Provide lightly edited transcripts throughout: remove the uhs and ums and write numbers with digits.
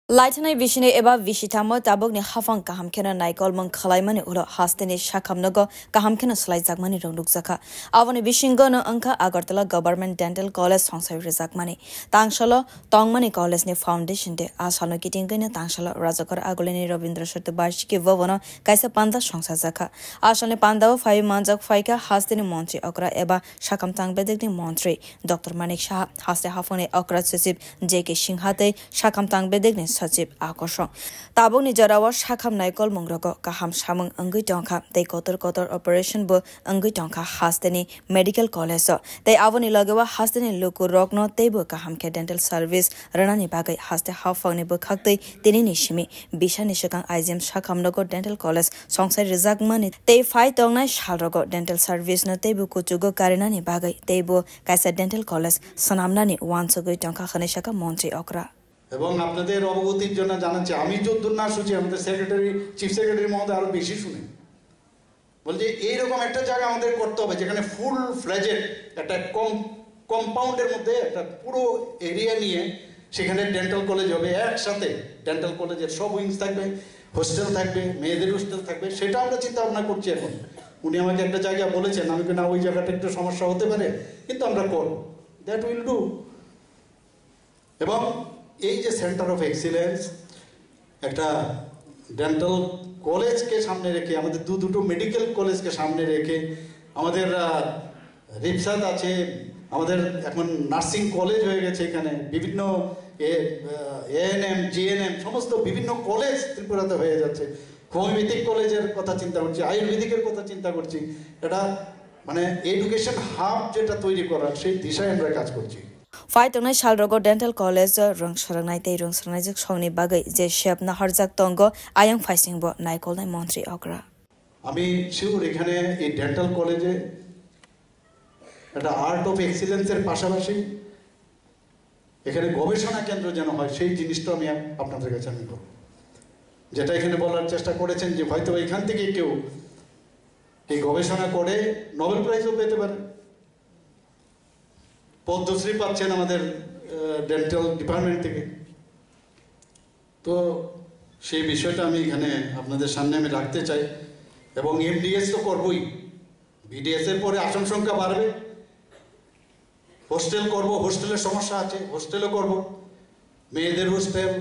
Laithanai Vishne eba Vishitamo tabogni hafang kahamkena naikol mang khalaimani ulo hasteni shakamnogo kahamkena slai zakmani rongduk zaka avani Vishingo no angka Agartala Government Dental College songsai rizakmani tangshalo tongmani college ni foundation de asano kitingene tangshalo rajakar agoleni Rabindra Shattu Barshiki vovono kaisa panda songsa zaka asane pandao 5 manjak faika hasteni montri okra eba shakam tangbedegni montri Dr. Manik Shah haste hafone okra sisip JK Singhate shakam tangbedegni Sachip Akosho. Taboni Jarawa Shakam Naikol Mongroko, Kaham Shamung Ungitonka, they kotor operation bo Ungitonka Hasteni Medical College. They Avoni Lagawa Hasteni Luku Rokno, Tebo Kahamke Dental Service, Ranani Bagai Haste Hafoni Bukakte, Tinishimi, Bisha Nishakan Izim Shakam Nogo Dental College, Songsai Rizakmani, they fight Dongna Shalrogo Dental Service no Tebu Kutugo Karinani Bagai, Tebo Kaisa Dental College, Sonamnani, once a good Tonka Haneshaka Monte Okra. এবং আপনাদের অবগতির জন্য জানাচ্ছি আমি যতদূর না শুনছি আমাদের সেক্রেটারি চিফ সেক্রেটারি মহোদয় আরো বেশি শুনে বলছে এইরকম একটা জায়গা আমাদের করতে হবে যেখানে ফুল ফ্লেজেড একটা কম্পাউন্ডের মধ্যে একটা পুরো এরিয়া নিয়ে সেখানে ডেন্টাল কলেজ হবে একসাথে ডেন্টাল কলেজের সব উইংস থাকবে হোস্টেল থাকবে মেয়েদের হোস্টেল থাকবে সেটা আমরা চিন্তা ভাবনা করছি এখন উনি আমাকে একটা জায়গা বলেছেন আমি না ওই জায়গাটা একটু সমস্যা হতে পারে কিন্তু আমরা করব দ্যাট উইল ডু এবং এই যে সেন্টার অফ এক্সিলেন্স একটা ডেন্টাল কলেজকে সামনে রেখে আমাদের দুটো মেডিকেল কলেজকে সামনে রেখে আমাদের রিপসাদ আছে আমাদের এখন নার্সিং কলেজ হয়ে গেছে এখানে বিভিন্ন এএনএম জিএনএম সমস্ত বিভিন্ন কলেজ ত্রিপুরাতে হয়ে যাচ্ছে হোমিওপ্যাথিক কলেজের কথা চিন্তা করছি আয়ুর্বেদিকের কথা চিন্তা করছি এটা মানে এডুকেশন হাব যেটা তৈরি করার সেই দিশায় আমরা কাজ করছি Fight on a Shalrogo Dental College, Rung Sharanite, Rung Sanazik Shoni Bagay, the Shep Naharzak Tongo, I am fighting but Nikol and Montri Okra. আমি শিওর এখানে এই ডেন্টাল কলেজে একটা আর্ট অফ এক্সিলেন্সের পাশাপাশি এখানে গবেষণা কেন্দ্র যেন হয় সেই জিনিসটা আমি আপনাদের কাছে আমি বলব যেটা এখানে বলার চেষ্টা করেছেন যে হয়তো এখান থেকে কেউ এই গবেষণা করে নোবেল প্রাইজও পেতে পারে পদ্মশ্রী পাচ্ছেন আমাদের ডেন্টাল ডিপার্টমেন্ট থেকে তো সেই বিষয়টা আমি এখানে আপনাদের সামনে আমি রাখতে চাই এবং এমডিএস তো করবই বিডিএস এর পরে আসন সংখ্যা বাড়বে হোস্টেল করব হোস্টেলের সমস্যা আছে হোস্টেলও করব মেয়েদের হোস্টেল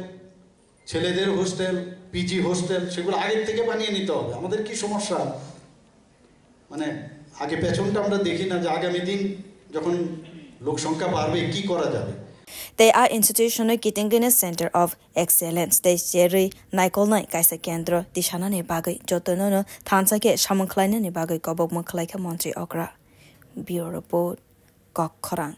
ছেলেদের হোস্টেল পিজি হোস্টেল সেগুলো আগের থেকে বানিয়ে নিতে হবে আমাদের কি সমস্যা মানে আগে পেছনটা আমরা দেখি না যে আগামী দিন যখন লোক সংখ্যা বাড়বে কি করা যাবে They are institutional Kittingene Center of Excellence. They Jerry Nikolnai Kaisa Kendra, Dishanani Bagay, Jotono, Tansake, Shamanklainani Bagay, Gobok Maklaika Montri Okra. Bureau Report, Gok Korang.